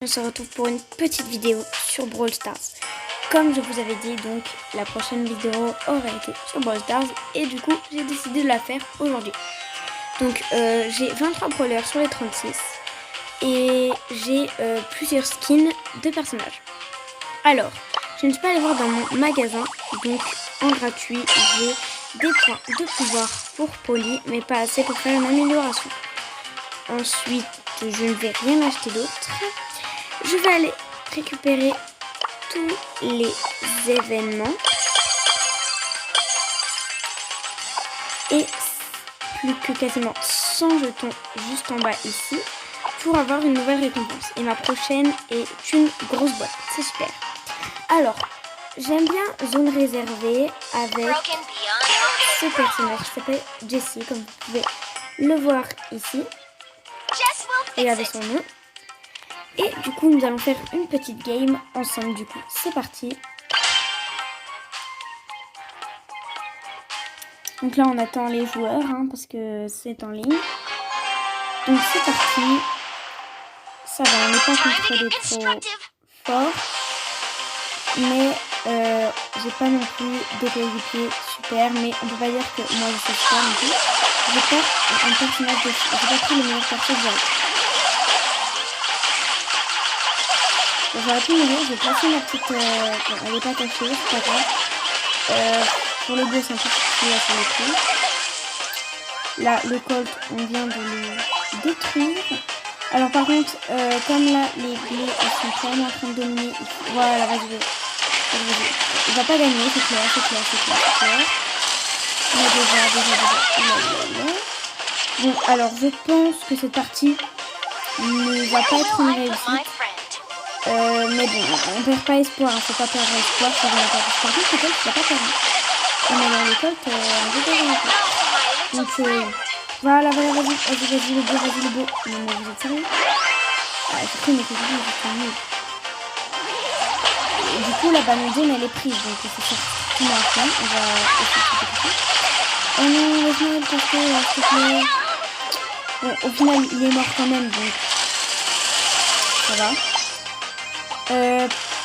On se retrouve pour une petite vidéo sur Brawl Stars. Comme je vous avais dit, donc la prochaine vidéo aurait été sur Brawl Stars et du coup j'ai décidé de la faire aujourd'hui. Donc j'ai 23 brawlers sur les 36 et j'ai plusieurs skins de personnages. Alors, je ne suis pas allée voir dans mon magasin, donc en gratuit j'ai des points de pouvoir pour Polly, mais pas assez pour faire une amélioration. Ensuite, je ne vais rien acheter d'autre. Je vais aller récupérer tous les événements et plus que quasiment 100 jetons juste en bas ici pour avoir une nouvelle récompense. Et ma prochaine est une grosse boîte, c'est super. Alors, j'aime bien zone réservée avec ce personnage qui s'appelle Jessie, comme vous pouvez le voir ici. Regardez son nom. Et du coup, nous allons faire une petite game ensemble. Du coup, c'est parti. Donc là, on attend les joueurs parce que c'est en ligne. Donc c'est parti. Ça va, on n'est pas contre des trop forts. Mais j'ai pas non plus des coéquipiers super. Mais on peut pas dire que moi je suis super non plus. J'ai pas un personnage de... J'ai pas pris le meilleur perso que j'avais. J'aurais pu mourir, j'ai placé ma petite... Bon, elle n'est pas cachée, c'est pas grave. Pour le boss, c'est un peu particulier sur le coup. Là, le Colt, on vient de le détruire. Alors par contre, comme là, les bleus, ils sont clairement en train de dominer. Voilà, vas-y. Il va pas gagner, c'est clair. Mais déjà. Bon, alors je pense que cette partie ne va pas être une réussite. Mais bon, on perd pas espoir, faut pas perdre espoir, ça va pas. Par contre, le Colt, il va pas perdre. Mais alors, le Colt, on veut pas gagner. Donc, voilà, vas-y, le beau. Non, mais vous êtes sérieux? Ah, c'est cool, mais c'est cool, c'est mieux. Et du coup, la ballon jaune, elle est prise, donc c'est ça qui m'a fait. On va essayer de faire ça. Oh non, laisse-moi le tester, s'il te plaît. Bon, au final, il est mort quand même, donc ça va.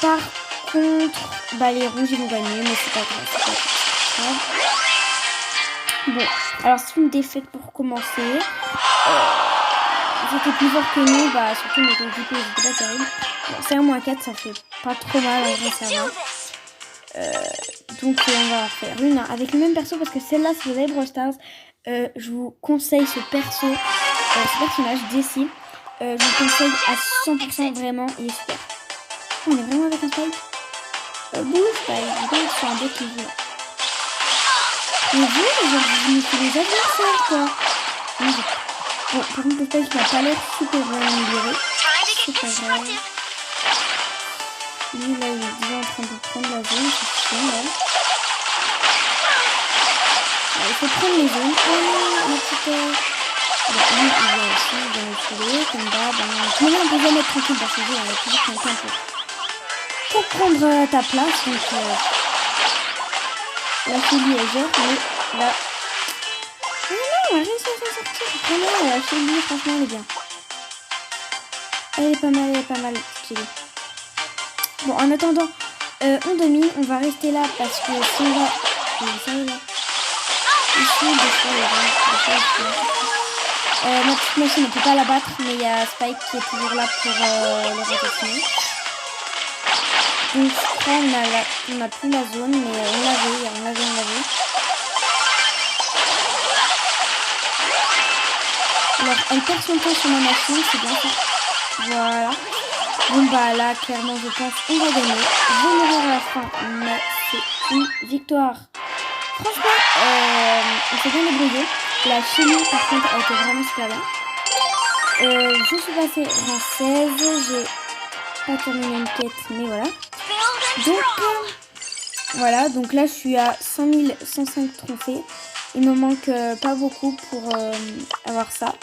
Par contre, bah, les rouges ils vont gagner, mais c'est pas grave. Bon, alors c'est une défaite pour commencer. Ils étaient plus forts que nous, bah surtout mes coéquipiers, ils étaient pas terribles. Bon, c'est un -4, ça fait pas trop mal, en vrai ça va. Donc on va faire une avec le même perso, parce que celle-là, si vous avez Brawl Stars, je vous conseille ce personnage Jessie. Je vous conseille à 100% vraiment, il est super. On est vraiment avec un Spike. Bouge, Spike. Je vais être sur un bot qui joue. Mais vous, je me fais les adversaires, quoi. Bon, par contre, le Spike n'a pas l'air super bien amélioré. C'est pas grave. Lui, là, il est déjà en train de prendre la zone. C'est chiant, là. Alors, il faut prendre les zones. Oh, ma petite... Bon, lui, il vient aussi dans le filet, comme d'hab. Mais là, on peut jamais être tranquille dans ce jeu. On va toujours quelqu'un pour prendre ta place. Donc, la Shelly est gère, mais là... Non, elle a réussi à s'en sortir. Vraiment, la Shelly, franchement, elle est bien. Elle est pas mal, Shelly. Bon, en attendant, on domine. On va rester là parce que si on va... Vous savez, là. Ici, des fois, ma petite machine ne peut pas la battre, mais il y a Spike qui est toujours là pour le réceptionner. Donc je crois on a plus la zone, mais on l'avait. Alors elle perd son temps sur ma machine, c'est bien ça. Voilà. Bon bah là clairement je pense qu'on va gagner. Je vais mourir à la fin, mais c'est une victoire. Franchement, on s'est bien débrouillé. La Shelly par contre a été vraiment super bien. Je suis passée rang 16, j'ai pas terminé une quête, mais voilà. Donc voilà, donc là je suis à 5105 trophées. Il me manque pas beaucoup pour avoir ça.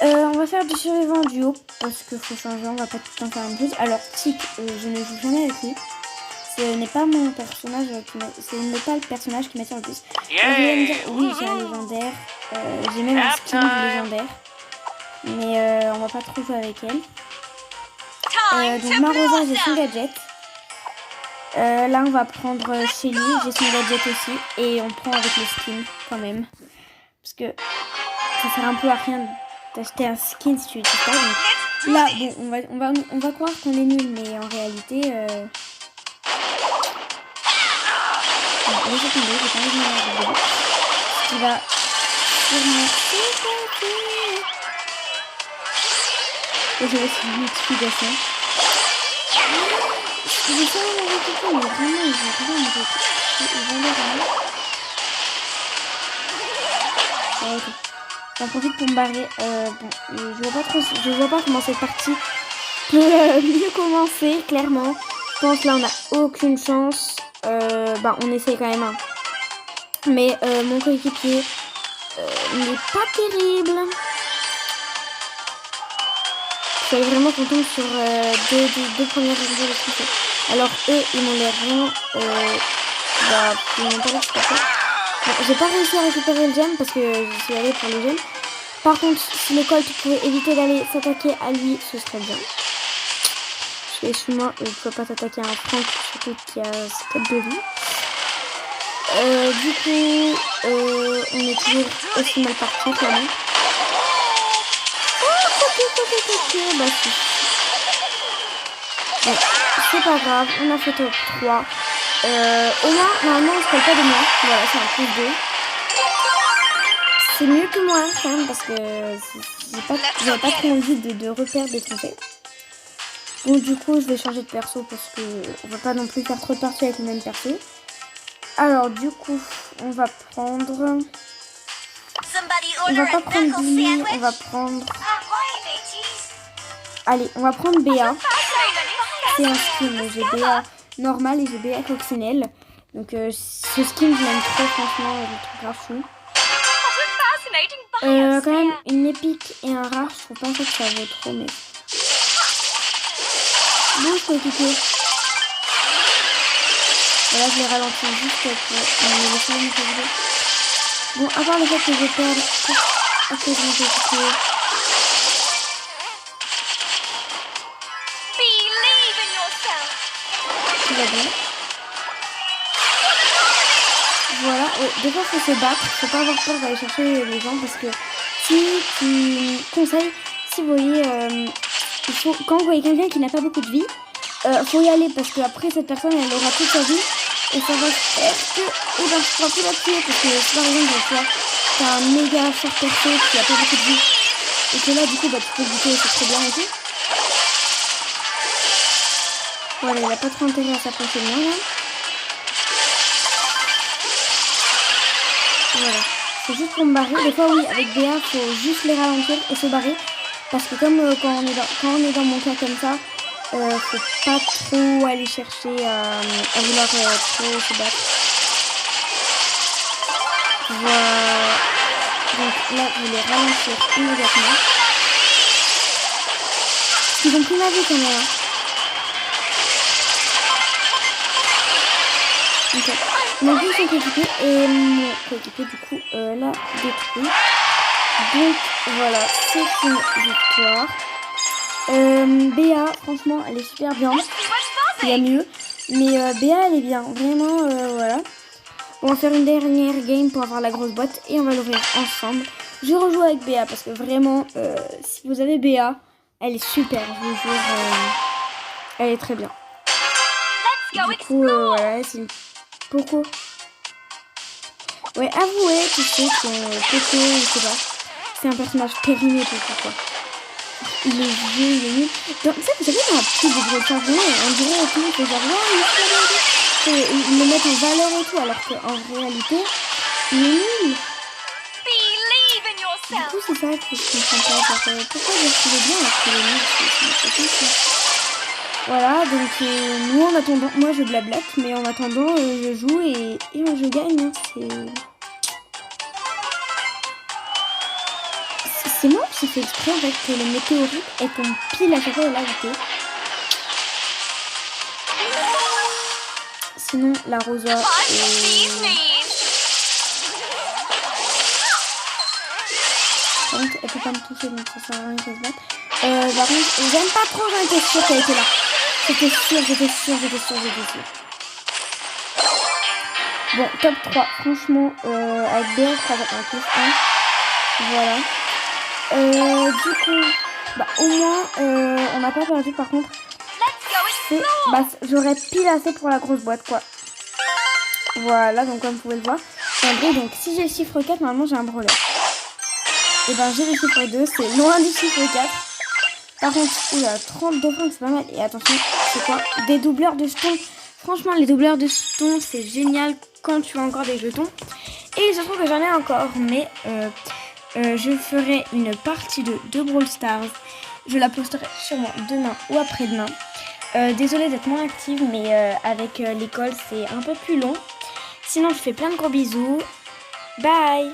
On va faire du survivant duo parce qu'il faut changer, on va pas tout le temps faire une chose. Alors Tic, je ne joue jamais avec lui. ce n'est pas mon personnage ce n'est pas le personnage qui m'attire le plus. Et je vais me dire, oui, j'ai un légendaire. J'ai même un skin de légendaire. Mais on va pas trop jouer avec elle. Donc Marosa, j'ai son gadget. Là, on va prendre Shelly, j'ai son gadget aussi. Et on prend avec le skin quand même. Parce que ça sert un peu à rien d'acheter un skin si tu l'utilises pas. Donc là, bon, on va croire qu'on est nul, mais en réalité... Bon, laissez tomber, j'ai pas envie de me regarder. Ce qui va sûrement... Et j'ai aussi une notification. J'ai pas envie de récupérer, mais vraiment, ils vont vraiment me récupérer. Ils vont les ramener. Ok. J'en profite pour me barrer. Bon, je vois pas comment cette partie peut mieux commencer, clairement. Je pense que là, on n'a aucune chance. On essaye quand même. Hein. Mais mon coéquipier n'est pas terrible. Je suis vraiment contente sur deux premières vidéos de suite. Alors eux, ils m'ont l'air vraiment... ils m'ont pas l'air super fort. Bon, j'ai pas réussi à récupérer le gemme parce que je suis allée pour le gemme. Par contre, si le Colt pouvait éviter d'aller s'attaquer à lui, ce serait bien. Parce que excuse-moi, tu peux pas t'attaquer à un Frank, surtout qui a 4 de vie. Du coup, on est toujours aussi mal parti quand même. Bah si. Bon, c'est pas grave, on a fait top 3. Au moins, normalement, on se colle pas de moi. Voilà, c'est un plus 2. C'est mieux que moi quand même parce que j'avais pas trop envie de repères des trophées. Donc du coup, je vais changer de perso parce que on va pas non plus faire trop de parties avec le même perso. Alors du coup, on va prendre... On va pas prendre Billy, on va prendre... Allez, on va prendre Béa. C'est un skin, j'ai Béa normal et j'ai Béa coccinelle. Donc ce skin, je l'aime trop, franchement, je le trouve grave fou. Quand même, une épique et un rare, je trouve pas ça que ça vaut trop, mais... Bon, je peux équiper. Voilà, je les ralentis juste pour me laisser une vidéo. Bon, à part le fait que je perds... Ok, je vais équiper. Tout va bien. Voilà, des fois il faut se battre, faut pas avoir peur d'aller chercher les gens parce que si tu conseilles, si vous voyez, il faut, quand vous voyez quelqu'un qui n'a pas beaucoup de vie, faut y aller parce que après cette personne elle aura toute sa vie et ça va faire que je pourrai plus la tuer parce que si par exemple tu as un méga fort perso qui a pas beaucoup de vie et que là du coup tu peux le buter, c'est très bien et tout. Voilà, il a pas trop intérêt à s'approcher de moi là. Voilà, c'est juste pour me barrer. Des fois, oui, avec Béa, faut juste les ralentir et se barrer. Parce que comme quand on est dans mon cas comme ça, faut pas trop aller chercher à vouloir trop se battre. Voilà. Donc là, je vais les ralentir immédiatement. Ils ont pris ma vie quand même. Hein. Ok. Mon but c'est coéquipier et mon coéquipier du coup l'a détruit. Donc voilà, c'est une victoire. Béa, franchement, elle est super bien. Il y a mieux. Mais Béa, elle est bien. Vraiment, voilà. On va faire une dernière game pour avoir la grosse boîte et on va l'ouvrir ensemble. Je rejoue avec Béa parce que vraiment, si vous avez Béa, elle est super. Je vous jure, elle est très bien. Du coup, voilà, c'est une Poco. Ouais, avouez, tu sais que Poco, je sais pas, c'est un personnage périmé, Poco, quoi. Il est vieux, il est nul. Donc, ça, vous savez, dans la pub de Brawl Stars, on dirait tout le monde fait genre, ouais, ils le mettent en valeur et tout, alors qu'en réalité, il est nul. Du coup, c'est ça que je comprends pas. Pourquoi dire qu'il est bien alors qu'il est nul, c'est voilà, donc nous en attendant, moi je blablate, mais en attendant je joue et je gagne. Hein, c'est moi qui fais exprès en fait que le météorite est comme pile à chaque fois de la vérité. sinon la Rosa par contre elle peut pas me toucher donc ça sert à rien qu'elle se batte. Par contre j'aime pas trop, j'en étais sûre qu'elle était là. J'étais sûre. Bon, top 3, franchement, avec BL, je crois avec un plus 1. Voilà. Du coup, bah, au moins, on n'a pas perdu par contre. Bah, j'aurais pile assez pour la grosse boîte, quoi. Voilà, donc comme vous pouvez le voir. En gros, donc si j'ai le chiffre 4, normalement j'ai un brawler. Et ben j'ai le chiffre 2, c'est loin du chiffre 4. Par contre, oula, 32 francs, c'est pas mal. Et attention, c'est quoi? Des doubleurs de jetons. Franchement, les doubleurs de jetons, c'est génial quand tu as encore des jetons. Et il se trouve que j'en ai encore, mais je ferai une partie de Brawl Stars. Je la posterai sûrement demain ou après-demain. Désolée d'être moins active, mais avec l'école, c'est un peu plus long. Sinon, je fais plein de gros bisous. Bye!